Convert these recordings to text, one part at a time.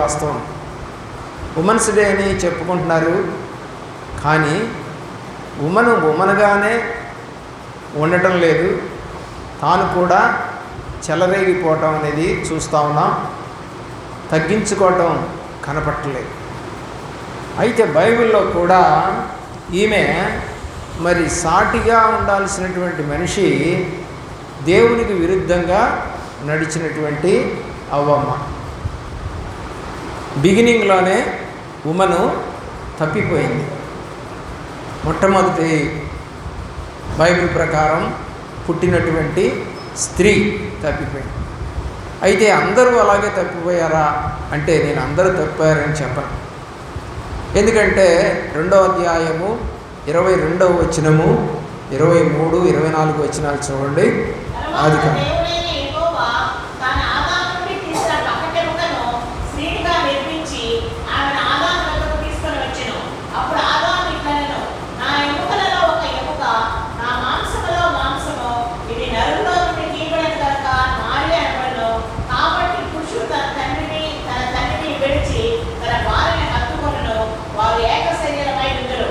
వాస్తవం. Women's day అని చెప్పుకుంటున్నారు, కానీ ఉమన్గానే ఉండటం లేదు, తాను కూడా చెలరేగిపోవటం అనేది చూస్తూ ఉన్నాం. తగ్గించుకోవటం కనపట్టలేదు. అయితే బైబిల్లో కూడా ఈమె మరి సాటిగా ఉండాల్సినటువంటి మనిషి దేవునికి విరుద్ధంగా నడిచినటువంటి అవ్వమ్మ. బిగినింగ్లోనే ఉమను తప్పిపోయింది. మొట్టమొదటి బైబిల్ ప్రకారం పుట్టినటువంటి స్త్రీ తప్పిపోయింది. అయితే అందరూ అలాగే తప్పిపోయారా అంటే నేను అందరూ తప్పిపోయారని చెప్పను. ఎందుకంటే 2వ అధ్యాయము 22వ వచనము 23, 24 వచనాలు చూడండి. అది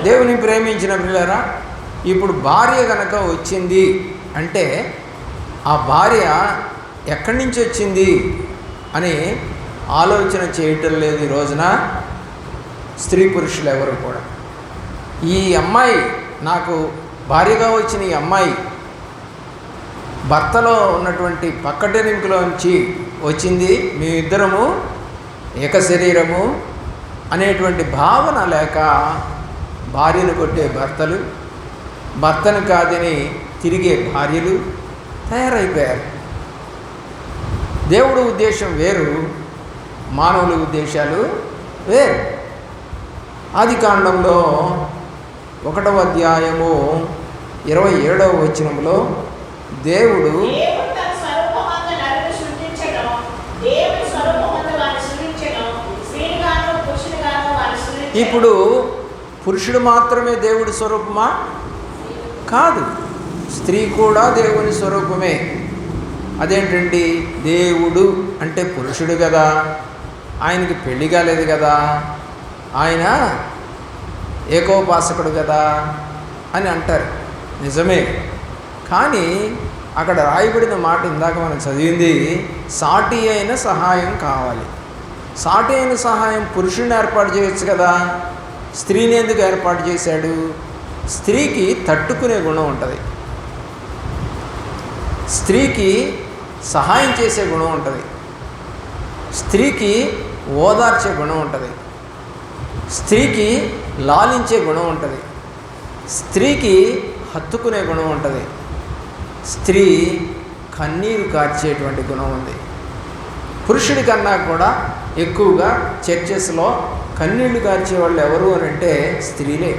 దేవుని ప్రేమించిన పిల్లరా, ఇప్పుడు భార్య కనుక వచ్చింది అంటే ఆ భార్య ఎక్కడి నుంచి వచ్చింది అని ఆలోచన చేయటం లేదు ఈ రోజున స్త్రీ పురుషులు ఎవరు కూడా. ఈ అమ్మాయి నాకు భార్యగా వచ్చిన ఈ అమ్మాయి భర్తలో ఉన్నటువంటి పక్కటెనింపులోంచి వచ్చింది, మేమిద్దరము ఏక శరీరము అనేటువంటి భావన లేక భార్యను కొట్టే భర్తలు, భర్తను కాదని తిరిగే భార్యలు తయారైపోయారు. దేవుడు ఉద్దేశం వేరు, మానవుల ఉద్దేశాలు వేరు. ఆదికాండంలో 1వ అధ్యాయము 27వ వచనంలో దేవుడు ఇప్పుడు పురుషుడు మాత్రమే దేవుడి స్వరూపమా? కాదు, స్త్రీ కూడా దేవుని స్వరూపమే. అదేంటండి, దేవుడు అంటే పురుషుడు కదా, ఆయనకి పెళ్లి కాలేదు కదా, ఆయన ఏకోపాసకుడు కదా అని అంటారు. నిజమే, కానీ అక్కడ రాయబడిన మాట ఇందాక మనం చదివింది, సాటి అయిన సహాయం కావాలి. సాటి అయిన సహాయం పురుషుడిని ఏర్పాటు చేయొచ్చు కదా, స్త్రీని ఎందుకు ఏర్పాటు చేశాడు? స్త్రీకి తట్టుకునే గుణం ఉంటుంది, స్త్రీకి సహాయం చేసే గుణం ఉంటుంది, స్త్రీకి ఓదార్చే గుణం ఉంటుంది, స్త్రీకి లాలించే గుణం ఉంటుంది, స్త్రీకి హత్తుకునే గుణం ఉంటుంది, స్త్రీ కన్నీరు కార్చేటువంటి గుణం ఉంది. పురుషుడి కన్నా కూడా ఎక్కువగా చర్చెస్లో కన్నీళ్లు కార్చేవాళ్ళు ఎవరు అని అంటే స్త్రీలే.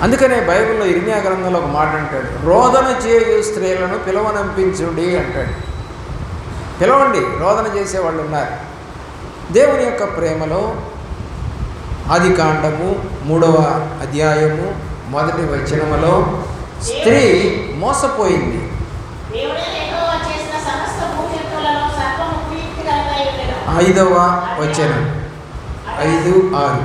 అందుకనే బైబిల్లో ఇర్మియా గ్రంథంలో ఒక మాట అంటాడు, రోదన చేయు స్త్రీలను పిలవనంపించుడి అంటాడు. పిలవండి, రోదన చేసేవాళ్ళు ఉన్నారు. దేవుని యొక్క ప్రేమలో ఆదికాండము 3వ అధ్యాయము 1వ వచనములో స్త్రీ మోసపోయింది. 5వ వచనం 5, 6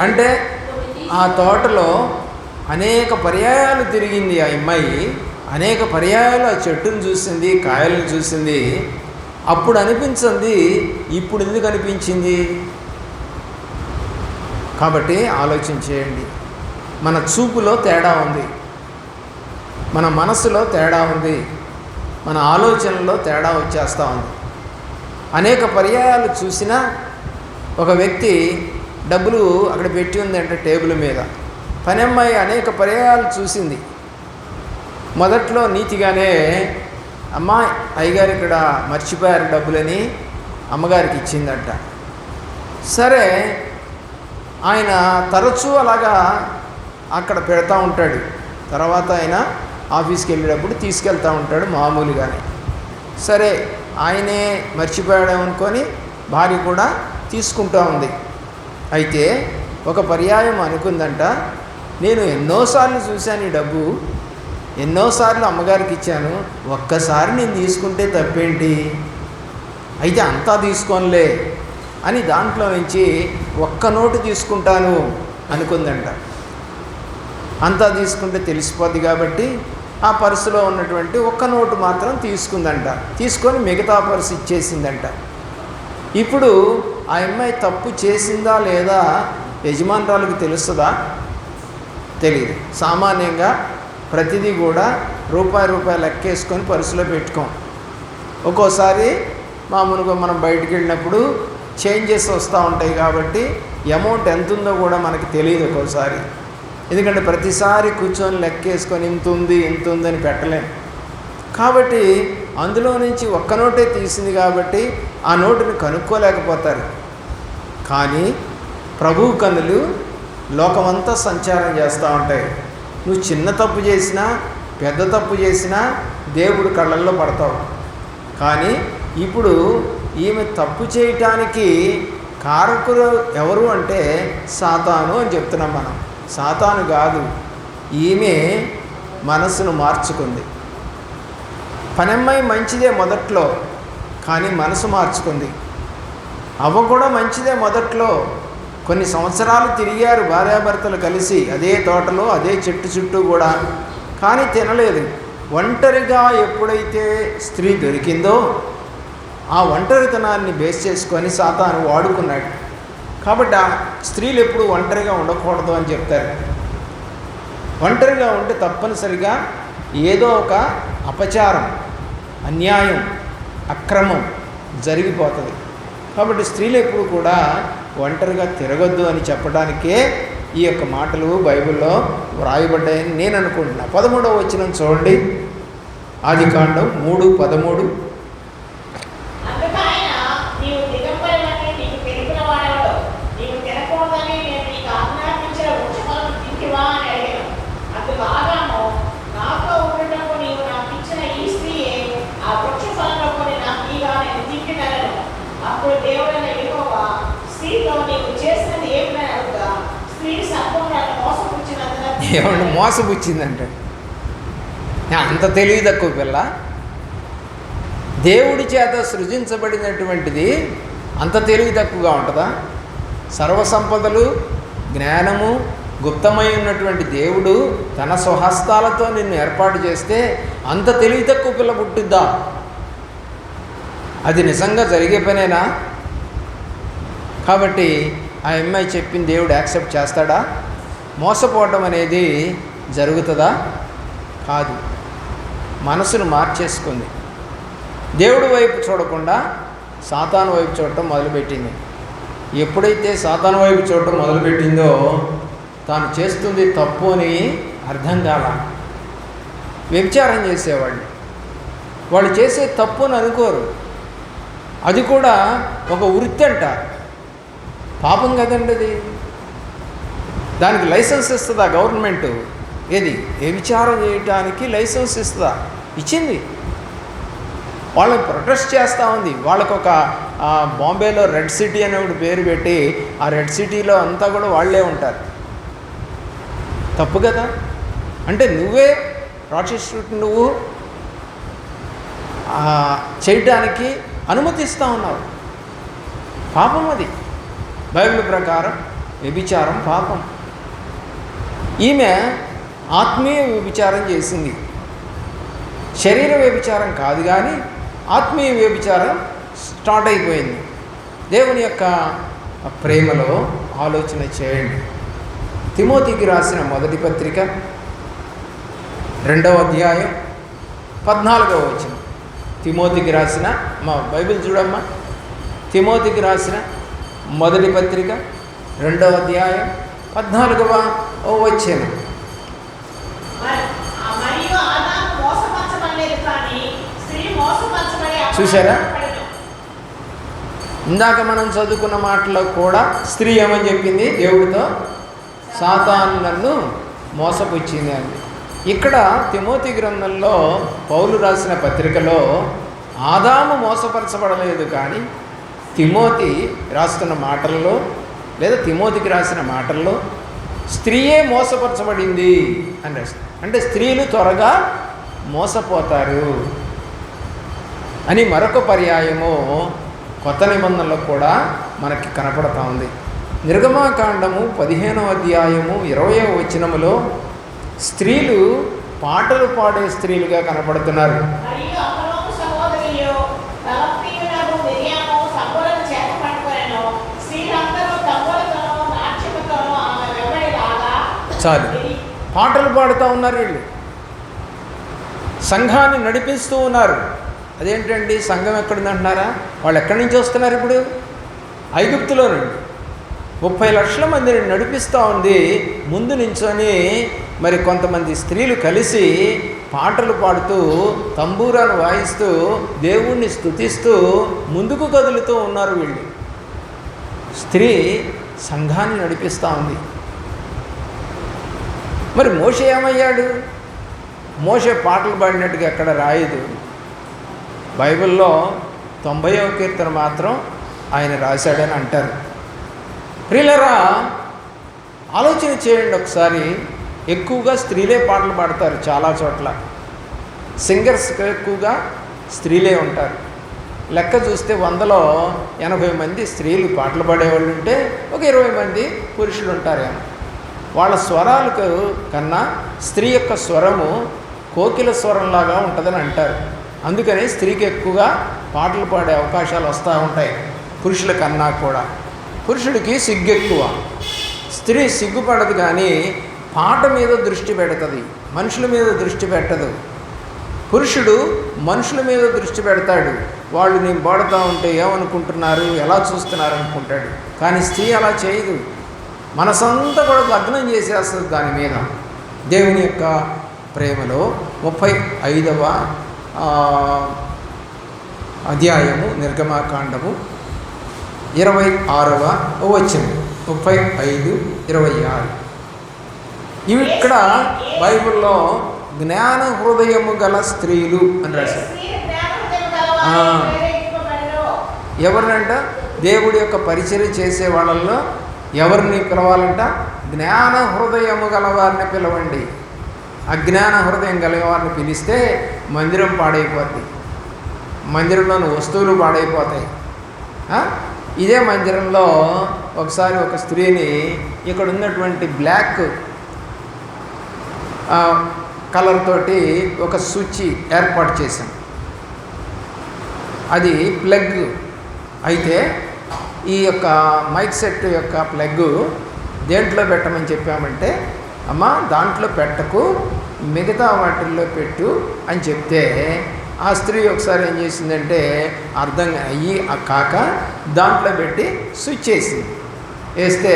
అంటే ఆ తోటలో అనేక పర్యాయాలు తిరిగింది ఆ అమ్మాయి, అనేక పర్యాయాలు ఆ చెట్టును చూసింది, కాయలను చూసింది. అప్పుడు అనిపించింది, ఇప్పుడు ఎందుకు అనిపించింది? కాబట్టి ఆలోచన చేయండి. మన చూపులో తేడా ఉంది, మన మనసులో తేడా ఉంది, మన ఆలోచనలో తేడా వచ్చేస్తూ ఉంది. అనేక పర్యాయాలు చూసినా ఒక వ్యక్తి డబ్బులు అక్కడ పెట్టి ఉందంటే టేబుల్ మీద, పని అమ్మాయి అనేక పర్యాయాలు చూసింది. మొదట్లో నీతిగానే అమ్మ అయ్యగారు ఇక్కడ మర్చిపోయారు డబ్బులని అమ్మగారికి ఇచ్చిందంట. సరే ఆయన తరచూ అలాగా అక్కడ పెడతా ఉంటాడు. తర్వాత ఆయన ఆఫీస్కి వెళ్ళేటప్పుడు తీసుకెళ్తూ ఉంటాడు మామూలుగానే. సరే ఆయనే మర్చిపోయాడనుకొని భార్య కూడా తీసుకుంటూ ఉంది. అయితే ఒక పర్యాయం అనుకుందంట, నేను ఎన్నోసార్లు చూశాను ఈ డబ్బు, ఎన్నోసార్లు అమ్మగారికి ఇచ్చాను, ఒక్కసారి నేను తీసుకుంటే తప్పేంటి, అయితే అంతా తీసుకోనిలే అని దాంట్లో నుంచి ఒక్క నోటు తీసుకుంటాను అనుకుందంట. అంతా తీసుకుంటే తెలిసిపోద్ది కాబట్టి ఆ పర్సులో ఉన్నటువంటి ఒక్క నోటు మాత్రం తీసుకుందంట. తీసుకొని మిగతా పర్సు ఇచ్చేసిందంట. ఇప్పుడు ఆ అమ్మాయి తప్పు చేసిందా లేదా యజమానురాలకు తెలుస్తుందా? తెలియదు. సామాన్యంగా ప్రతిదీ కూడా రూపాయి లెక్కేసుకొని పర్సులో పెట్టుకోం. ఒక్కోసారి మామూలుగా మనం బయటికి వెళ్ళినప్పుడు చేంజెస్ వస్తూ ఉంటాయి కాబట్టి అమౌంట్ ఎంత ఉందో కూడా మనకి తెలియదు ఒక్కోసారి. ఎందుకంటే ప్రతిసారి కూర్చొని లెక్కేసుకొని ఇంత ఉందని పెట్టలేము. కాబట్టి అందులో నుంచి ఒక్క నోటే తీసింది కాబట్టి ఆ నోటుని కనుక్కోలేకపోతారు. కానీ ప్రభువు కన్నులు లోకమంతా సంచారం చేస్తూ ఉంటాయి. నువ్వు చిన్న తప్పు చేసినా పెద్ద తప్పు చేసినా దేవుడు కళ్ళల్లో పడతావు. కానీ ఇప్పుడు ఈమె తప్పు చేయటానికి కారకులు ఎవరు అంటే సాతాను అని చెప్తున్నాం మనం. సాతాను కాదు, ఈమె మనసును మార్చుకుంది. పనమ్మాయి మంచిదే మొదట్లో, కానీ మనసు మార్చుకుంది. అవ్వ కూడా మంచిదే మొదట్లో, కొన్ని సంవత్సరాలు తిరిగారు భార్యాభర్తలు కలిసి అదే తోటలో అదే చెట్టు చుట్టూ కూడా, కానీ తినలేదు. ఒంటరిగా ఎప్పుడైతే స్త్రీ దొరికిందో ఆ ఒంటరితనాన్ని బేస్ చేసుకొని సాతాను వాడుకున్నాడు. కాబట్టి ఆ స్త్రీలు ఎప్పుడు ఒంటరిగా ఉండకూడదు అని చెప్తారు. ఒంటరిగా ఉంటే తప్పనిసరిగా ఏదో ఒక అపచారం, అన్యాయం, అక్రమం జరిగిపోతుంది. కాబట్టి స్త్రీలు ఎప్పుడు కూడా ఒంటరిగా తిరగొద్దు అని చెప్పడానికే ఈ యొక్క మాటలు బైబిల్లో వ్రాయబడ్డాయని నేను అనుకుంటున్నా. 13వ వచనం చూడండి, ఆదికాండం 3:13. ఏమన్నా మోసపుచ్చిందంటే అంత తెలివి తక్కువ పిల్ల. దేవుడి చేత సృజించబడినటువంటిది అంత తెలివి తక్కువగా ఉంటుందా? సర్వసంపదలు, జ్ఞానము, గుప్తమై ఉన్నటువంటి దేవుడు తన స్వహస్తాలతో నిన్ను ఏర్పాటు చేస్తే అంత తెలివి తక్కువ పిల్ల పుట్టిద్దా? అది నిజంగా జరిగే పనేనా? కాబట్టి ఆ అమ్మాయి చెప్పిన దేవుడు యాక్సెప్ట్ చేస్తాడా? మోసపోవటం అనేది జరుగుతుందా? కాదు. మనసును మార్చేసుకుంది. దేవుడి వైపు చూడకుండా సాతాను వైపు చూడటం మొదలుపెట్టింది. ఎప్పుడైతే సాతాను వైపు చూడటం మొదలుపెట్టిందో తాను చేస్తుంది తప్పు అని అర్థం కాల. వ్యభిచారం చేసేవాళ్ళు వాళ్ళు చేసే తప్పు అని అనుకోరు. అది కూడా ఒక వృత్తి అంటారు. పాపం కదండి అది. దానికి లైసెన్స్ ఇస్తుందా గవర్నమెంటు? ఏది వ్యభిచారం చేయటానికి లైసెన్స్ ఇస్తుందా? ఇచ్చింది. వాళ్ళని ప్రొటెస్ట్ చేస్తూ ఉంది. వాళ్ళకు ఒక బాంబేలో రెడ్ సిటీ అనే ఒకటి పేరు పెట్టి ఆ రెడ్ సిటీలో అంతా కూడా వాళ్ళే ఉంటారు. తప్పు కదా. అంటే నువ్వే ప్రాస్టిట్యూట్ నువ్వు చేయటానికి అనుమతిస్తూ ఉన్నావు. పాపం అది. బైబిల్ ప్రకారం వ్యభిచారం పాపం. ఈమె ఆత్మీయ వ్యభిచారం చేసింది. శరీర వ్యభిచారం కాదు, కానీ ఆత్మీయ వ్యభిచారం స్టార్ట్ అయిపోయింది. దేవుని యొక్క ప్రేమలో ఆలోచన చేయండి. తిమోతికి రాసిన మొదటి పత్రిక 2వ అధ్యాయం 14వ వచనం. తిమోతికి రాసిన, మా బైబిల్ చూడమ్మా, తిమోతికి రాసిన మొదటి పత్రిక 2వ అధ్యాయం 14వ వచనం. చూసారా? ఇందాక మనం చదువుకున్న మాటలో కూడా స్త్రీ ఏమని చెప్పింది? దేవుడితో సాతాను నన్ను మోసపుచ్చింది అని. ఇక్కడ తిమోతి గ్రంథంలో పౌలు రాసిన పత్రికలో ఆదాము మోసపరచబడలేదు, కానీ తిమోతి రాస్తున్న మాటల్లో లేదా తిమోతికి రాసిన మాటల్లో స్త్రీయే మోసపరచబడింది అని రాస్తుంది. అంటే స్త్రీలు త్వరగా మోసపోతారు అని మరొక పర్యాయము కొత్త నిబంధనలో కూడా మనకి కనపడతా ఉంది. నిర్గమాకాండము 15వ అధ్యాయము 20వ వచనములో స్త్రీలు పాటలు పాడే స్త్రీలుగా కనపడుతున్నారు. చాలు, పాటలు పాడుతూ ఉన్నారు వీళ్ళు, సంఘాన్ని నడిపిస్తూ ఉన్నారు. అదేంటండి సంఘం ఎక్కడుందంటున్నారా? వాళ్ళు ఎక్కడి నుంచి వస్తున్నారు? ఇప్పుడు ఐగుప్తులో నుండి 30 లక్షల మందిని నడిపిస్తూ ఉంది. ముందు నించొని మరి కొంతమంది స్త్రీలు కలిసి పాటలు పాడుతూ తంబూరాను వాయిస్తూ దేవుణ్ణి స్తుతిస్తూ ముందుకు కదులుతూ ఉన్నారు వీళ్ళు. స్త్రీ సంఘాన్ని నడిపిస్తూ ఉంది. మరి మోషే ఏమయ్యాడు? మోషే పాటలు పాడినట్టుగా ఎక్కడ రాయదు. బైబిల్లో 90వ కీర్తన మాత్రం ఆయన రాశాడని అంటారు. ప్రియులరా, ఆలోచన చేయండి ఒకసారి. ఎక్కువగా స్త్రీలే పాటలు పాడతారు చాలా చోట్ల. సింగర్స్కి ఎక్కువగా స్త్రీలే ఉంటారు. లెక్క చూస్తే 100లో 80 మంది స్త్రీలు పాటలు పాడేవాళ్ళు ఉంటే ఒక 20 మంది పురుషులు ఉంటారేమో. వాళ్ళ స్వరాలకు కన్నా స్త్రీ యొక్క స్వరము కోకిల స్వరంలాగా ఉంటుందని అంటారు. అందుకని స్త్రీకి ఎక్కువగా పాటలు పాడే అవకాశాలు వస్తూ ఉంటాయి పురుషుల కన్నా కూడా. పురుషుడికి సిగ్గు ఎక్కువ, స్త్రీ సిగ్గుపడదు, కానీ పాట మీద దృష్టి పెడుతుంది, మనుషుల మీద దృష్టి పెట్టదు. పురుషుడు మనుషుల మీద దృష్టి పెడతాడు. వాళ్ళు నేను పాడుతూ ఉంటే ఏమనుకుంటున్నారు, ఎలా చూస్తున్నారు అనుకుంటాడు. కానీ స్త్రీ అలా చేయదు, మనసంతా కూడా లగ్నం చేసేస్తుంది దాని మీద. దేవుని యొక్క ప్రేమలో 35వ అధ్యాయము నిర్గమాకాండము 26వ వచనం 35:26. ఇవి ఇక్కడ బైబిల్లో జ్ఞాన హృదయము గల స్త్రీలు అని రాశారు. ఎవరినంట? దేవుడి యొక్క పరిచర్య చేసే వాళ్ళల్లో ఎవరిని పిలవాలంట? జ్ఞాన హృదయము గలవారిని పిలవండి. అజ్ఞాన హృదయం గలవారిని పిలిస్తే మందిరం పాడైపోద్ది, మందిరంలోని వస్తువులు పాడైపోతాయి. ఇదే మందిరంలో ఒకసారి ఒక స్త్రీని ఇక్కడ ఉన్నటువంటి బ్లాక్ కలర్ తోటి ఒక స్విచ్ ఏర్పాటు చేశాం. అది ప్లగ్. అయితే ఈ యొక్క మైక్ సెట్ యొక్క ప్లగ్ దేంట్లో పెట్టమని చెప్పామంటే, అమ్మ దాంట్లో పెట్టకు, మిగతా వాటిల్లో పెట్టు అని చెప్తే ఆ స్త్రీ ఒకసారి ఏం చేసిందంటే అర్థం అయ్యి కాక దాంట్లో పెట్టి స్విచ్ వేసింది. వేస్తే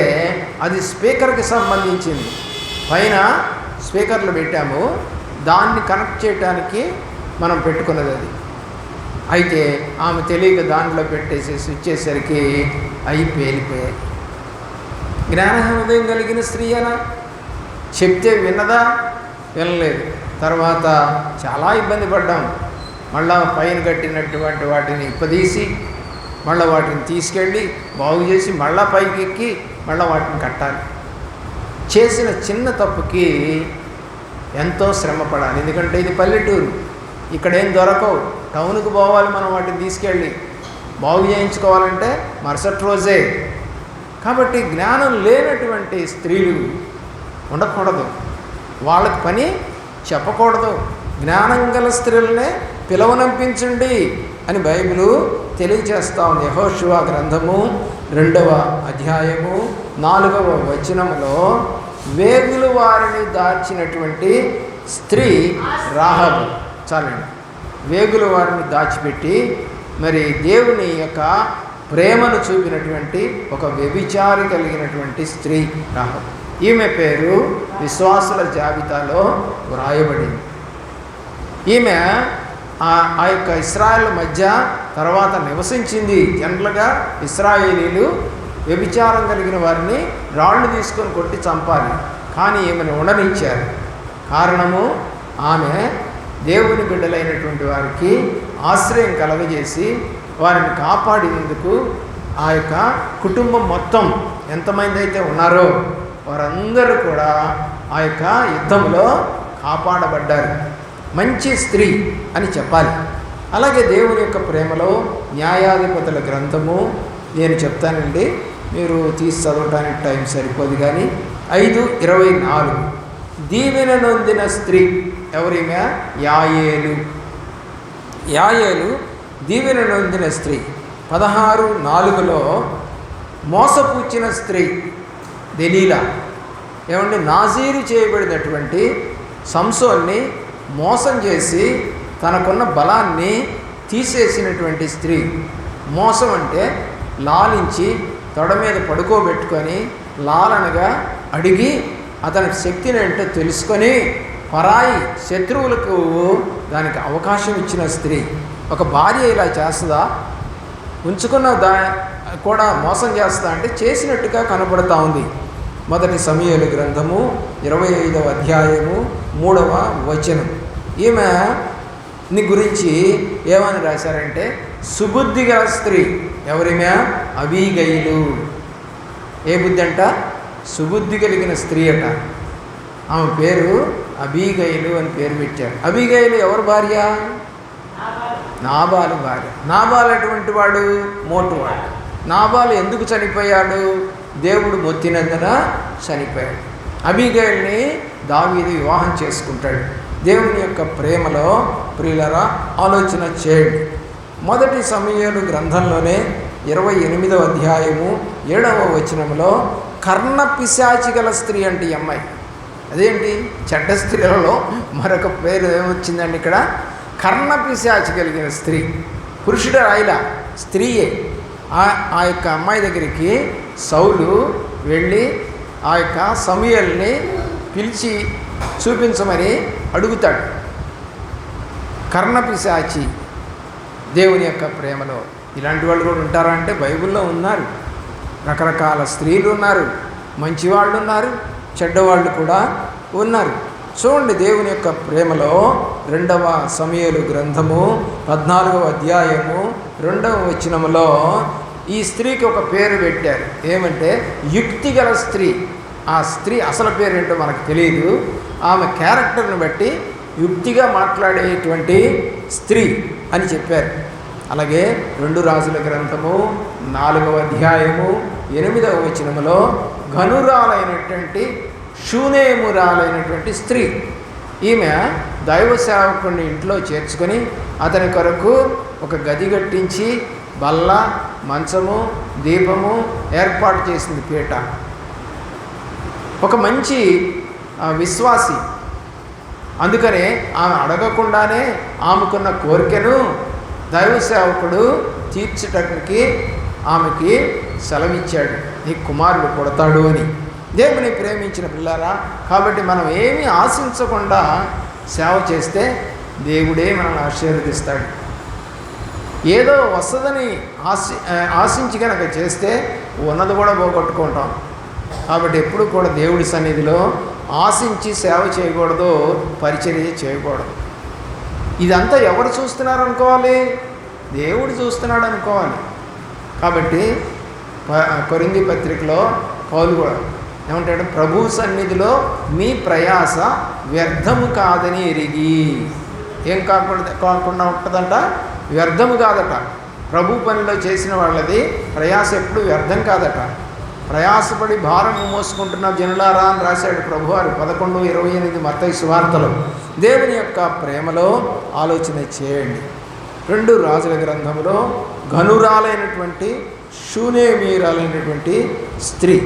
అది స్పీకర్కి సంబంధించింది. పైన స్పీకర్లు పెట్టాము, దాన్ని కనెక్ట్ చేయడానికి మనం పెట్టుకున్నది అది. అయితే ఆమె తెలియక దాంట్లో పెట్టేసి స్విచ్ చేసరికి అవి పేలిపోయాయి. జ్ఞాన హృదయం కలిగిన స్త్రీ అనా? చెప్తే విన్నదా? వినలేదు. తర్వాత చాలా ఇబ్బంది పడ్డాం. మళ్ళా పైన కట్టినటువంటి వాటిని ఇప్పదీసి మళ్ళీ వాటిని తీసుకెళ్ళి బాగు చేసి మళ్ళా పైకి ఎక్కి మళ్ళీ వాటిని కట్టాలి. చేసిన చిన్న తప్పుకి ఎంతో శ్రమ పడాలి. ఎందుకంటే ఇది పల్లెటూరు, ఇక్కడేం దొరకవు. టౌన్కి పోవాలి మనం వాటిని తీసుకెళ్ళి బాగు చేయించుకోవాలంటే మరుసటి రోజే. కాబట్టి జ్ఞానం లేనటువంటి స్త్రీలు ఉండకూడదు, వాళ్ళకి పని చెప్పకూడదు. జ్ఞానం గల స్త్రీలనే పిలవనంపించండి అని బైబిలు తెలియజేస్తా ఉంది. యెహోషువ గ్రంథము 2వ అధ్యాయము 4వ వచనములో వేగులు వారిని దాచినటువంటి స్త్రీ రాహబు. చాలండి, వేగుల వారిని దాచిపెట్టి మరి దేవుని యొక్క ప్రేమను చూపినటువంటి ఒక వ్యభిచారి కలిగినటువంటి స్త్రీ రాహబు. ఈమె పేరు విశ్వాసుల జాబితాలో వ్రాయబడింది. ఈమె ఆ యొక్క ఇశ్రాయేల్ మధ్య తర్వాత నివసించింది. జనరల్గా ఇశ్రాయేలీలు వ్యభిచారం కలిగిన వారిని రాళ్ళు తీసుకొని కొట్టి చంపాలి, కానీ ఈమెను ఉండనిచ్చారు. కారణము, ఆమె దేవుని బిడ్డలైనటువంటి వారికి ఆశ్రయం కలగజేసి వారిని కాపాడినందుకు ఆ యొక్క కుటుంబం మొత్తం ఎంతమంది అయితే ఉన్నారో వారందరూ కూడా ఆ యొక్క యుద్ధంలో కాపాడబడ్డారు. మంచి స్త్రీ అని చెప్పాలి. అలాగే దేవుని యొక్క ప్రేమలో న్యాయాధిపతుల గ్రంథము నేను చెప్తానండి, మీరు తీసి చదవటానికి టైం సరిపోదు, కానీ 5:24 దీవెన నొందిన స్త్రీ ఎవరిమే? యాయేలు. యాయేలు దీవెన నొందిన స్త్రీ. 16:4 మోసపుచ్చిన స్త్రీ దెలీలా. ఏమంటే నాజీరు చేయబడినటువంటి సంసోన్ని మోసం చేసి తనకున్న బలాన్ని తీసేసినటువంటి స్త్రీ. మోసం అంటే లాలించి తొడ మీద పడుకోబెట్టుకొని లాలనగా అడిగి అతని శక్తిని ఏంటో తెలుసుకొని పరాయి శత్రువులకు దానికి అవకాశం ఇచ్చిన స్త్రీ. ఒక భార్య ఇలా చేస్తుందా? ఉంచుకున్న కూడా మోసం చేస్తుందా అంటే చేసినట్టుగా కనపడుతూ ఉంది. మొదటి సమూయేలు గ్రంథము 25వ అధ్యాయము 3వ వచనం. ఈమె గురించి ఏమని రాశారంటే సుబుద్ధి గల స్త్రీ. ఎవరిమే? అబీగయిలు. ఏ బుద్ధి అంట? సుబుద్ధి కలిగిన స్త్రీ అట. ఆమె పేరు అబీగయిలు అని పేరు పెట్టారు. అబీగయిలు ఎవరు భార్య? నాబాలు భార్య. నాబాలు అటువంటి వాడు మోటువాడు. నాబాలు ఎందుకు చనిపోయాడు? దేవుడు మొత్తినందున చనిపోయాడు. అబీగయిల్ని దావీదు వివాహం చేసుకుంటాడు. దేవుని యొక్క ప్రేమలో ప్రియులరా ఆలోచన చేయండి. మొదటి సమూయేలు గ్రంథంలోనే 28వ అధ్యాయము 7వ వచనంలో కర్ణపిశాచి గల స్త్రీ అంటే ఈ అమ్మాయి. అదేంటి? చెడ్డ స్త్రీలలో మరొక పేరు ఏమొచ్చిందండి ఇక్కడ? కర్ణపిశాచి కలిగిన స్త్రీ. పురుషుడు రాయిలా, స్త్రీయే. ఆ యొక్క అమ్మాయి దగ్గరికి సౌలు వెళ్ళి ఆ యొక్క సమూయేలుని పిలిచి చూపించమని అడుగుతాడు. కర్ణపిశాచి దేవుని యొక్క ప్రేమలో. ఇలాంటి వాళ్ళు కూడా ఉంటారా అంటే బైబిల్లో ఉన్నారు. రకరకాల స్త్రీలు ఉన్నారు, మంచివాళ్ళు ఉన్నారు, చెడ్డవాళ్ళు కూడా ఉన్నారు. చూడండి, దేవుని యొక్క ప్రేమలో 2వ సమూయేలు గ్రంథము 14వ అధ్యాయము 2వ వచనములో ఈ స్త్రీకి ఒక పేరు పెట్టారు. ఏమంటే యుక్తి గల స్త్రీ. ఆ స్త్రీ అసలు పేరేంటో మనకు తెలియదు. ఆమె క్యారెక్టర్ని బట్టి యుక్తిగా మాట్లాడేటువంటి స్త్రీ అని చెప్పారు. అలాగే 2 రాజుల గ్రంథము 4వ అధ్యాయము 8వ వచనములో ఘనురాలైనటువంటి శూనేమురాలైనటువంటి స్త్రీ. ఈమె దైవ సేవకుడిని ఇంట్లో చేర్చుకొని అతని కొరకు ఒక గది కట్టించి బల్ల, మంచము, దీపము ఏర్పాటు చేసింది. పీట. ఒక మంచి విశ్వాసి. అందుకనే ఆమె అడగకుండానే ఆమెకున్న కోరికను దైవ సేవకుడు తీర్చటానికి ఆమెకి సెలవిచ్చాడు, నీ కుమారుడు పుడతాడు అని. దేవుని ప్రేమించిన పిల్లారా, కాబట్టి మనం ఏమీ ఆశించకుండా సేవ చేస్తే దేవుడే మనల్ని ఆశీర్వదిస్తాడు. ఏదో వస్తుందని ఆశించి కనుక చేస్తే ఉన్నది కూడా పోగొట్టుకుంటాం. కాబట్టి ఎప్పుడు కూడా దేవుడి సన్నిధిలో ఆశించి సేవ చేయకూడదు, పరిచర్య చేయకూడదు. ఇదంతా ఎవరు చూస్తున్నారు అనుకోవాలి? దేవుడు చూస్తున్నాడు అనుకోవాలి. కాబట్టి కొరింథీ పత్రికలో పౌలు కూడా ఏమంటాడు? ప్రభు సన్నిధిలో మీ ప్రయాస వ్యర్థము కాదని ఎరిగి. ఏం కాకుండా ఉంటుందంట? వ్యర్థము కాదట. ప్రభు పనిలో చేసిన వాళ్ళది ప్రయాస ఎప్పుడు వ్యర్థం కాదట. ప్రయాసపడి భారం మోసుకుంటున్న జనులారా అని రాశాడు ప్రభువారు 11:28 మత్తయి సువార్తలో. దేవుని యొక్క ప్రేమలో ఆలోచన చేయండి. 2 రాజుల గ్రంథంలో ఘనురాలైనటువంటి శూనేమీరాలైనటువంటి స్త్రీ.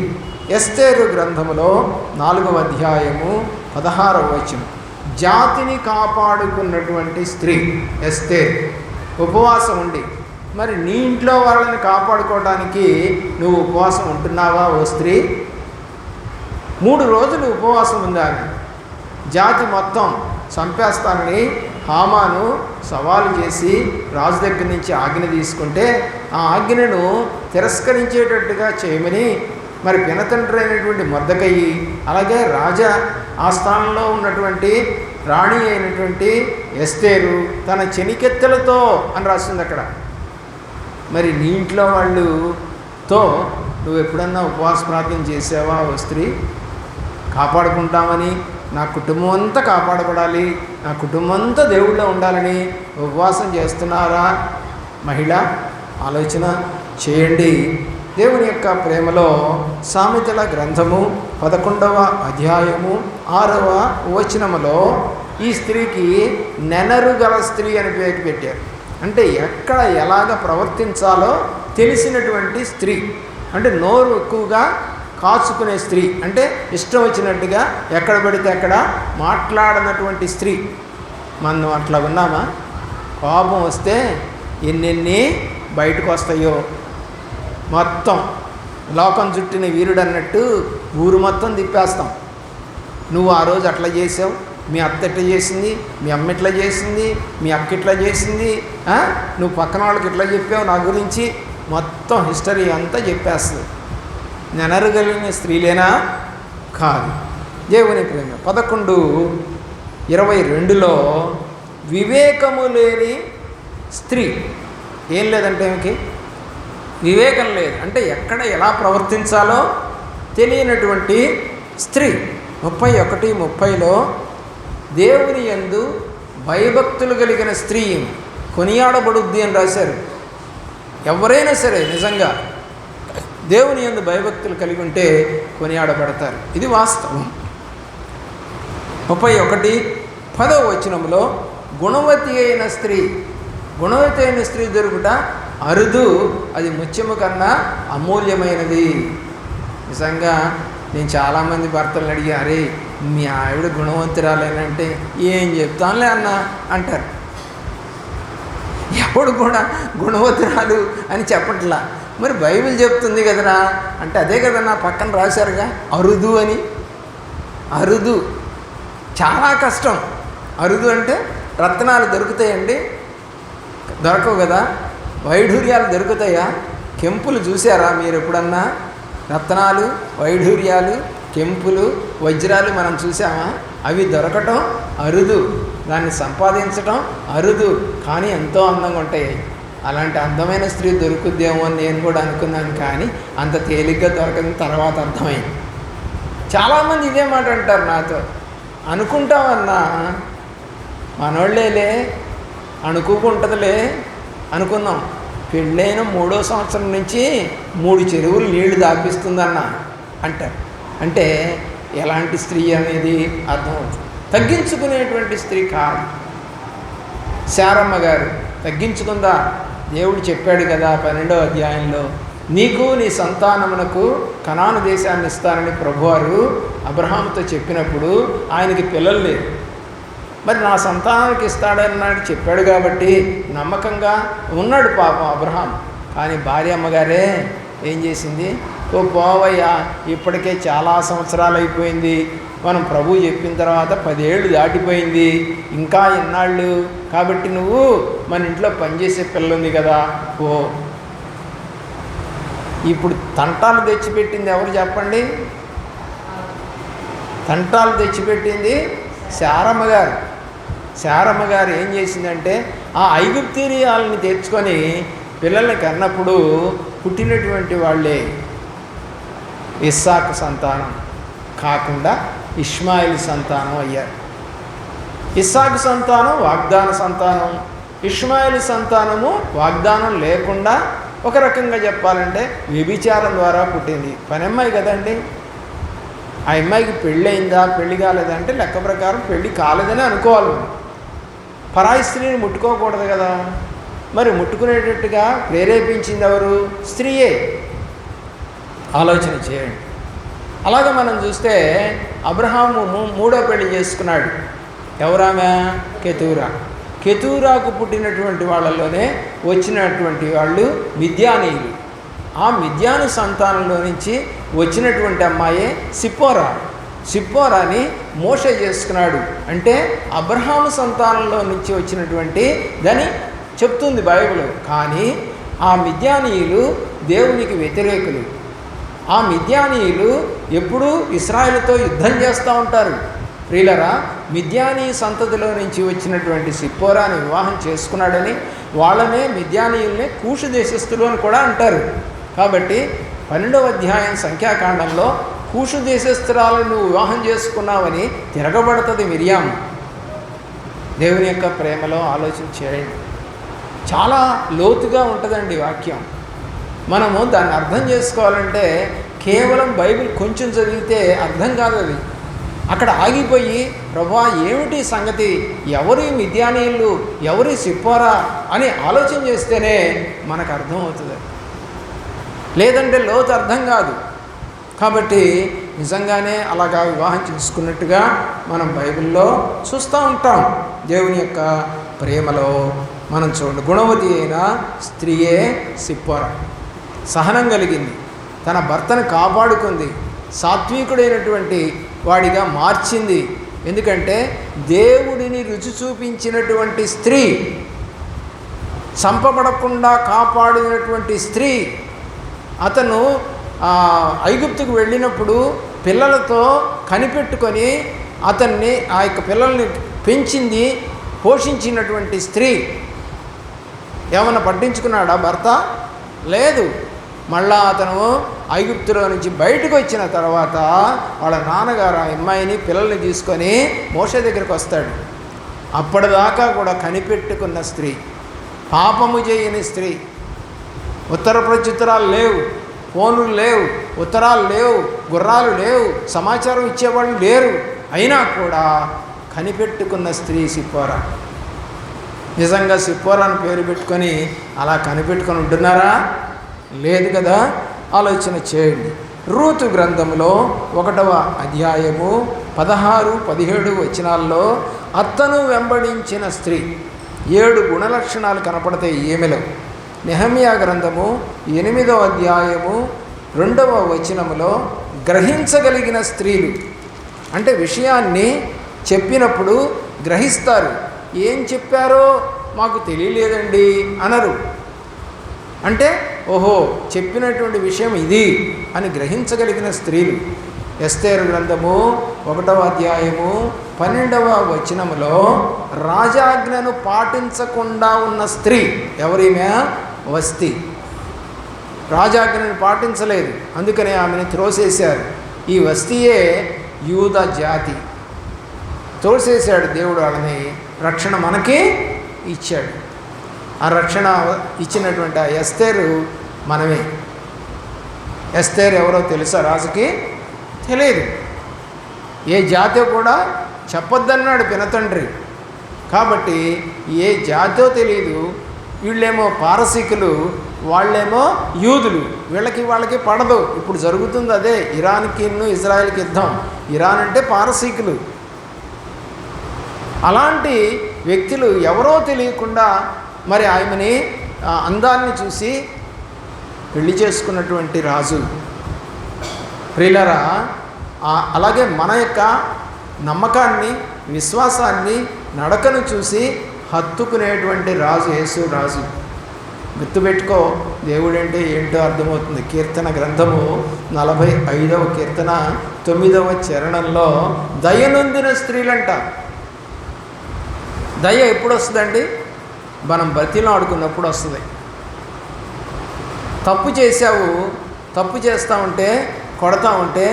ఎస్తేరు గ్రంథములో 4వ అధ్యాయము 16వ వచనం. జాతిని కాపాడుకున్నటువంటి స్త్రీ ఎస్తేరు. ఉపవాసం ఉండి, మరి నీ ఇంట్లో వాళ్ళని కాపాడుకోవడానికి నువ్వు ఉపవాసం ఉంటున్నావా ఓ స్త్రీ? 3 రోజులు ఉపవాసం ఉందాను. జాతి మొత్తం చంపేస్తానని హామాను సవాలు చేసి రాజు దగ్గర నుంచి ఆజ్ఞ తీసుకుంటే ఆ ఆజ్ఞను తిరస్కరించేటట్టుగా చేయమని మరి పినతండ్రి అయినటువంటి మొర్దెకయి, అలాగే రాజా ఆస్థానంలో ఉన్నటువంటి రాణి అయినటువంటి ఎస్తేరు తన చెనికెత్తెలతో అని రాస్తుంది అక్కడ. మరి నీ ఇంట్లో వాళ్ళతో నువ్వు ఎప్పుడన్నా ఉపవాస ప్రార్థన చేసావా? ఓ స్త్రీ, కాపాడుకుంటామని, నా కుటుంబం అంతా కాపాడబడాలి, నా కుటుంబం అంతా దేవుళ్ళో ఉండాలని ఉపవాసం చేస్తున్నారా? మహిళ ఆలోచన చేయండి. దేవుని యొక్క ప్రేమలో సామెతల గ్రంథము 11వ అధ్యాయము 6వ వచనములో ఈ స్త్రీకి నెనరు గల స్త్రీ అని పేరు పెట్టారు. అంటే ఎక్కడ ఎలాగ ప్రవర్తించాలో తెలిసినటువంటి స్త్రీ, అంటే నోరు ఎక్కువగా కాచుకునే స్త్రీ, అంటే ఇష్టం వచ్చినట్టుగా ఎక్కడ పడితే అక్కడ మాట్లాడనటువంటి స్త్రీ. మనం అట్లా ఉన్నామా? కోపం వస్తే ఎన్నెన్ని బయటకు వస్తాయో. మొత్తం లోకం చుట్టిన వీరుడు అన్నట్టు ఊరు మొత్తం తిప్పేస్తాం. నువ్వు ఆ రోజు అట్లా చేసావు, మీ అత్త ఇట్లా చేసింది, మీ అమ్మ ఇట్లా చేసింది, మీ అక్క ఇట్లా చేసింది, నువ్వు పక్కన వాళ్ళకి ఇట్లా చెప్పావు నా గురించి, మొత్తం హిస్టరీ అంతా చెప్పేస్తుంది. నెనరుగలిగిన స్త్రీలేనా? కాదు. దేవుని ప్రేమ 11:22లో వివేకము లేని స్త్రీ. ఏం లేదంటే ఆమెకి వివేకం లేదు, అంటే ఎక్కడ ఎలా ప్రవర్తించాలో తెలియనటువంటి స్త్రీ. 31:30లో దేవుని యందు భయభక్తులు కలిగిన స్త్రీ కొనియాడబడుద్ది అని రాశారు. ఎవరైనా సరే నిజంగా దేవుని యందు భయభక్తులు కలిగి ఉంటే కొనియాడబడతారు. ఇది వాస్తవం. 31:10 వచనంలో గుణవతి అయిన స్త్రీ, గుణవతి అయిన స్త్రీ దొరుకుట అరుదు, అది ముత్యము కన్నా అమూల్యమైనది. నిజంగా నేను చాలామంది భర్తలను అడిగి, అరే మీ ఆవిడ గుణవంతురాలేనంటే ఏం చెప్తానులే అన్న అంటారు. ఎప్పుడు కూడా గుణవంతురాలు అని చెప్పట్లా. మరి బైబిల్ చెప్తుంది కదరా అంటే అదే కదన్నా పక్కన రాశారుగా అరుదు అని. అరుదు చాలా కష్టం. అరుదు అంటే రత్నాలు దొరుకుతాయండి? దొరకవు కదా. వైఢూర్యాలు దొరుకుతాయా? కెంపులు చూసారా మీరు ఎప్పుడన్నా? రత్నాలు, వైఢూర్యాలు, కెంపులు, వజ్రాలు మనం చూసామా? అవి దొరకటం అరుదు, దాన్ని సంపాదించటం అరుదు, కానీ ఎంతో అందంగా ఉంటాయి. అలాంటి అందమైన స్త్రీ దొరుకుద్దేమో అని నేను కూడా అనుకున్నాను, కానీ అంత తేలిగ్గా దొరకని తర్వాత అర్థమైంది. చాలామంది ఇదే మాట అంటారు నాతో. అనుకుంటామన్నా మనోళ్ళేలే, అనుకుంటుందిలే అనుకున్నాం. పెళ్ళైన 3వ సంవత్సరం నుంచి 3 చెరువులు నీళ్లు దాపిస్తుందన్న అంటారు. అంటే ఎలాంటి స్త్రీ అనేది అర్థమవుతుంది. తగ్గించుకునేటువంటి స్త్రీ కాదు. శారమ్మ గారు తగ్గించుకుందా? దేవుడు చెప్పాడు కదా 12వ అధ్యాయంలో, నీకు నీ సంతానమునకు కనాను దేశాన్ని ఇస్తానని ప్రభువారు అబ్రహాముతో చెప్పినప్పుడు ఆయనకి పిల్లలు లేరు. మరి నా సంతానానికి ఇస్తాడన్నాడు చెప్పాడు కాబట్టి నమ్మకంగా ఉన్నాడు పాపం అబ్రహాం. కానీ భార్య అమ్మగారే ఏం చేసింది? ఓ పోవయ్యా, ఇప్పటికే చాలా సంవత్సరాలు అయిపోయింది, మనం ప్రభు చెప్పిన తర్వాత 10 ఏళ్ళు దాటిపోయింది, ఇంకా ఎన్నాళ్ళు, కాబట్టి నువ్వు మన ఇంట్లో పనిచేసే పిల్ల ఉంది కదా ఓ. ఇప్పుడు తంటాలు తెచ్చిపెట్టింది ఎవరు చెప్పండి? తంటాలు తెచ్చిపెట్టింది శారమ్మ గారు. శారమ్మ గారు ఏం చేసిందంటే ఆ ఐగుప్తీయులని తెచ్చుకొని పిల్లల్ని కన్నప్పుడు పుట్టినటువంటి వాళ్ళే ఇస్సాకు సంతానం కాకుండా ఇష్మాయిల్ సంతానం అయ్యారు. ఇస్సాకు సంతానం వాగ్దాన సంతానం, ఇష్మాయిల్ సంతానము వాగ్దానం లేకుండా ఒక రకంగా చెప్పాలంటే వ్యభిచారం ద్వారా పుట్టింది. పనమ్మాయి కదండి. ఆ అమ్మాయికి పెళ్ళి అయిందా, పెళ్ళి కాలేదంటే లెక్క ప్రకారం పెళ్ళి కాలేదని అనుకోవాలి. పరాయి స్త్రీని ముట్టుకోకూడదు కదా. మరి ముట్టుకునేటట్టుగా ప్రేరేపించింది ఎవరు? స్త్రీయే. ఆలోచన చేయండి. అలాగే మనం చూస్తే అబ్రహాము 3వ పెళ్లి చేసుకున్నాడు. ఎవరామె? కెతూరా. కెతూరాకు పుట్టినటువంటి వాళ్ళలోనే వచ్చినటువంటి వాళ్ళు మిద్యానీయులు. ఆ మిద్యాను సంతానంలో నుంచి వచ్చినటువంటి అమ్మాయే సిప్పోరా. సిప్పోరాని మోషే చేసుకున్నాడు. అంటే అబ్రహాము సంతానంలో నుంచి వచ్చినటువంటి దాన్ని చెప్తుంది బైబిల్. కానీ ఆ మిద్యానీయులు దేవునికి వ్యతిరేకులు. ఆ మిద్యానీయులు ఎప్పుడూ ఇశ్రాయేలుతో యుద్ధం చేస్తూ ఉంటారు. ప్రియులరా, మిద్యానీ సంతతిలో నుంచి వచ్చినటువంటి సిప్పోరాని వివాహం చేసుకున్నాడని వాళ్ళనే మిద్యానీయుల్ని కూషు దేశస్థులు అని కూడా అంటారు. కాబట్టి 12వ అధ్యాయం సంఖ్యాకాండంలో కూషు దేశస్థురాలను నువ్వు వివాహం చేసుకున్నావని తిరగబడుతుంది మిరియాము. దేవుని యొక్క ప్రేమలో ఆలోచన చేయండి. చాలా లోతుగా ఉంటుందండి వాక్యం. మనము దాన్ని అర్థం చేసుకోవాలంటే కేవలం బైబిల్ కొంచెం చదివితే అర్థం కాదు. అది అక్కడ ఆగిపోయి ప్రభువా ఏమిటి సంగతి, ఎవరి మిద్యానీయులు, ఎవరి సిప్పోరా అని ఆలోచన చేస్తేనే మనకు అర్థమవుతుంది. లేదంటే లోతు అర్థం కాదు. కాబట్టి నిజంగానే అలాగా వివాహం చేసుకున్నట్టుగా మనం బైబిల్లో చూస్తూ ఉంటాం. దేవుని యొక్క ప్రేమలో మనం చూడండి, గుణవతి అయిన స్త్రీయే సిప్పోరా. సహనం కలిగింది, తన భర్తను కాపాడుకుంది, సాత్వికుడైనటువంటి వాడిగా మార్చింది. ఎందుకంటే దేవుడిని రుచి చూపించినటువంటి స్త్రీ, చంపబడకుండా కాపాడినటువంటి స్త్రీ. అతను ఐగుప్తుకు వెళ్ళినప్పుడు పిల్లలతో కనిపెట్టుకొని అతన్ని ఆ యొక్క పిల్లల్ని పెంచింది, పోషించినటువంటి స్త్రీ. ఏమన్నా పట్టించుకున్నాడా భర్త? లేదు. మళ్ళా అతను ఐగుప్తులో నుంచి బయటకు వచ్చిన తర్వాత వాళ్ళ నాన్నగారు ఆ అమ్మాయిని పిల్లల్ని తీసుకొని మోషే దగ్గరికి వస్తాడు. అప్పటిదాకా కూడా కనిపెట్టుకున్న స్త్రీ, పాపము చేయని స్త్రీ. ఉత్తర ప్రత్యుత్తరాలు లేవు, ఫోన్లు లేవు, ఉత్తరాలు లేవు, గుర్రాలు లేవు, సమాచారం ఇచ్చేవాళ్ళు లేరు. అయినా కూడా కనిపెట్టుకున్న స్త్రీ సిప్పోరా. నిజంగా సిప్పోరాని పేరు పెట్టుకొని అలా కనిపెట్టుకొని ఉంటున్నారా? లేదు కదా. ఆలోచన చేయండి. రూతు గ్రంథంలో 1వ అధ్యాయము 16-17 వచనాల్లో అత్తను వెంబడించిన స్త్రీ 7 గుణలక్షణాలు కనపడతాయి ఈమెలో. నెహెమ్యా గ్రంథము 8వ అధ్యాయము 2వ వచనములో గ్రహించగలిగిన స్త్రీలు, అంటే విషయాన్ని చెప్పినప్పుడు గ్రహిస్తారు. ఏం చెప్పారో మాకు తెలియలేదండి అనరు. అంటే ఓహో చెప్పినటువంటి విషయం ఇది అని గ్రహించగలిగిన స్త్రీలు. ఎస్తేరు గ్రంథము 1వ అధ్యాయము 12వ వచనములో రాజాజ్ఞను పాటించకుండా ఉన్న స్త్రీ ఎవరిమే? వస్తి. రాజాజ్ఞను పాటించలేదు, అందుకనే ఆమెను త్రోసేశారు. ఈ వస్తియే యూదా జాతి. త్రోసేశాడు దేవుడు వాళ్ళని, రక్షణ మనకి ఇచ్చాడు. ఆ రక్షణ ఇచ్చినటువంటి ఆ ఎస్తేరు మనమే. ఎస్తేరు ఎవరో తెలుసా రాజుకి? తెలియదు. ఏ జాతో కూడా చెప్పొద్దన్నాడు పినతండ్రి. కాబట్టి ఏ జాతో తెలియదు. వీళ్ళేమో పారసీకులు, వాళ్ళేమో యూదులు. వాళ్ళకి పడదు. ఇప్పుడు జరుగుతుంది అదే, ఇరాన్కి ఇజ్రాయెల్కి యుద్ధం. ఇరాన్ అంటే పారసీకులు. అలాంటి వ్యక్తులు ఎవరో తెలియకుండా మరి ఆమెని అందాన్ని చూసి పెళ్లి చేసుకున్నటువంటి రాజు. ప్రియులారా, అలాగే మన యొక్క నమ్మకాన్ని, విశ్వాసాన్ని, నడకను చూసి హత్తుకునేటువంటి రాజు యేసు రాజు. గుర్తుపెట్టుకో, దేవుడంటే ఏంటో అర్థమవుతుంది. కీర్తన గ్రంథము 45వ కీర్తన 9వ చరణంలో దయనొందిన స్త్రీలంట. దయ ఎప్పుడు వస్తుందండి? మనం బతిలో ఆడుకున్నప్పుడు వస్తుంది. తప్పు చేశావు, తప్పు చేస్తూ ఉంటే, కొడతా ఉంటే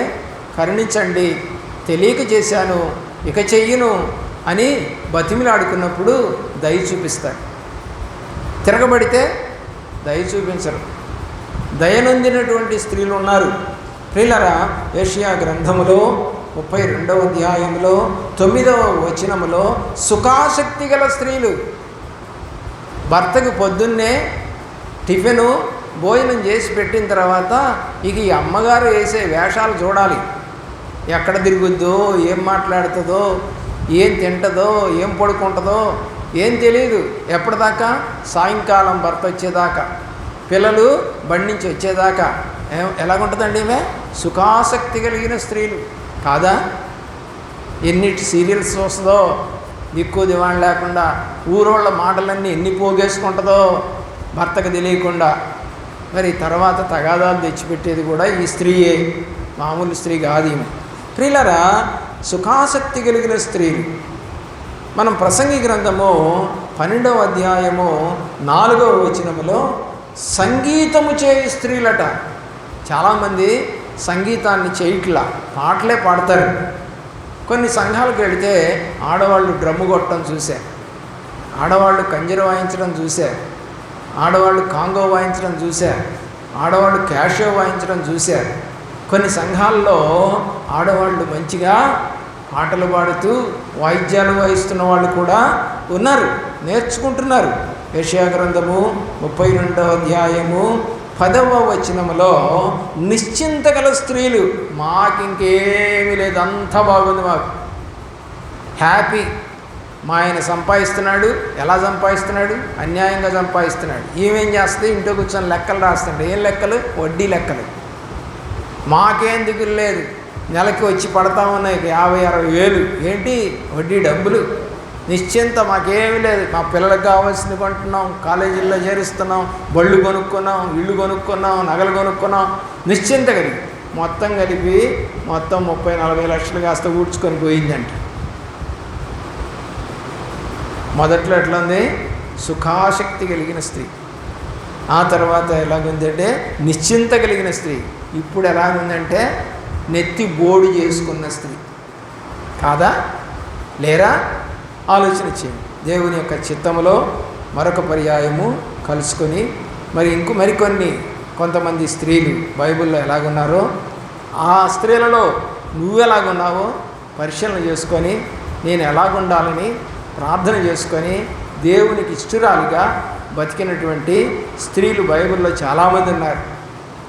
కరుణించండి, తెలియక చేశాను, ఇక చెయ్యను అని బతిమిలాడుకున్నప్పుడు దయ చూపిస్తాడు. తిరగబడితే దయ చూపించరు. దయనొందినటువంటి స్త్రీలు ఉన్నారు. ప్రియులారా, యెషయా గ్రంథములో 32వ అధ్యాయంలో 9వ వచనములో సుఖాసక్తి గల స్త్రీలు. భర్తకు పొద్దున్నే టిఫిను భోజనం చేసి పెట్టిన తర్వాత ఇక ఈ అమ్మగారు వేసే వేషాలు చూడాలి. ఎక్కడ తిరుగుద్దో, ఏం మాట్లాడుతుందో, ఏం తింటుందో, ఏం పడుకుంటుందో ఏం తెలియదు. ఎప్పటిదాకా? సాయంకాలం భర్త వచ్చేదాకా, పిల్లలు బండి నుంచి వచ్చేదాకా. ఎలాగుంటుందండి ఈమె? సుఖాసక్తి కలిగిన స్త్రీలు కాదా? ఎన్ని సీరియల్స్ చూస్తుందో దిక్కు దివాణి లేకుండా, ఊరోళ్ళ మాటలన్నీ ఎన్ని పోగేసుకుంటుందో భర్తకు తెలియకుండా. మరి తర్వాత తగాదాలు తెచ్చిపెట్టేది కూడా ఈ స్త్రీయే, మామూలు స్త్రీ కాదు ఈమె. ప్రియులారా, సుఖాసక్తి కలిగిన స్త్రీలు. మనం ప్రసంగి గ్రంథము 12వ అధ్యాయము 4వ వచనములో సంగీతము చేయి స్త్రీలట. చాలామంది సంగీతాన్ని చేయట్లా, పాటలే పాడతారు. కొన్ని సంఘాలకు వెళితే ఆడవాళ్ళు డ్రమ్ము కొట్టడం చూశారు, ఆడవాళ్ళు కంజర వాయించడం చూశారు, ఆడవాళ్ళు కాంగో వాయించడం చూశారు, ఆడవాళ్ళు క్యాషియో వాయించడం చూశారు. కొన్ని సంఘాల్లో ఆడవాళ్ళు మంచిగా పాటలు పాడుతూ వాయిద్యాలు వాయిస్తున్న వాళ్ళు కూడా ఉన్నారు, నేర్చుకుంటున్నారు. యెషయా గ్రంథము 32వ అధ్యాయము 10వ వచనములో నిశ్చింత గల స్త్రీలు, మాకింకేమీ లేదు, అంతా బాగుంది, మాకు హ్యాపీ. మా ఆయన సంపాదిస్తున్నాడు. ఎలా సంపాదిస్తున్నాడు? అన్యాయంగా సంపాదిస్తున్నాడు. ఏమేం చేస్తే ఇంట్లో కూర్చొని లెక్కలు రాస్తున్నాడు. ఏం లెక్కలు? వడ్డీ లెక్కలు. మాకేం దిగులు లేదు, నెలకి వచ్చి పడతా ఉన్నాయి 50-60 వేలు. ఏంటి? వడ్డీ డబ్బులు. నిశ్చింత, మాకేమీ లేదు. మా పిల్లలకు కావాల్సింది కొంటున్నాం, కాలేజీల్లో చేరుస్తున్నాం, బళ్ళు కొనుక్కున్నాం, ఇళ్ళు కొనుక్కున్నాం, నగలు కొనుక్కున్నాం. నిశ్చింత కలిగి మొత్తం కలిపి మొత్తం 30-40 లక్షలు కాస్త ఊడ్చుకొని పోయిందంట. మొదట్లో ఎట్లా ఉంది? సుఖాసక్తి కలిగిన స్త్రీ. ఆ తర్వాత ఎలాగుందంటే నిశ్చింత కలిగిన స్త్రీ. ఇప్పుడు ఎలాగుందంటే నెత్తి బోడి చేసుకున్న స్త్రీ. కాదా? లేరా? ఆలోచన చేయండి. దేవుని యొక్క చిత్తములో మరొక పర్యాయము కలుసుకొని మరికొన్ని కొంతమంది స్త్రీలు బైబిల్లో ఎలాగున్నారో ఆ స్త్రీలలో నువ్వెలాగున్నావో పరిశీలన చేసుకొని, నేను ఎలాగుండాలని ప్రార్థన చేసుకొని దేవునికి ఇష్టరాలుగా బతికినటువంటి స్త్రీలు బైబిల్లో చాలామంది ఉన్నారు.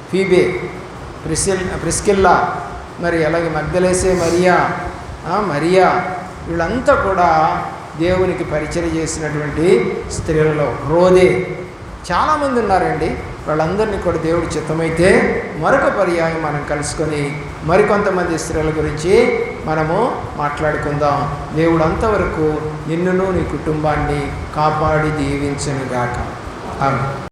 ఫీబే, ప్రిస్కిల్లా, మరి అలాగే మగ్దలేసే మరియా వీళ్ళంతా కూడా దేవునికి పరిచయం చేసినటువంటి స్త్రీలలో. రోదే, చాలామంది ఉన్నారండి. వాళ్ళందరినీ కూడా దేవుడి చిత్తమైతే మరొక పర్యాయం మనం కలుసుకొని మరికొంతమంది స్త్రీల గురించి మనము మాట్లాడుకుందాం. దేవుడు అంతవరకు నిన్నును నీ కుటుంబాన్ని కాపాడి దీవించునుగాక. ఆమేన్.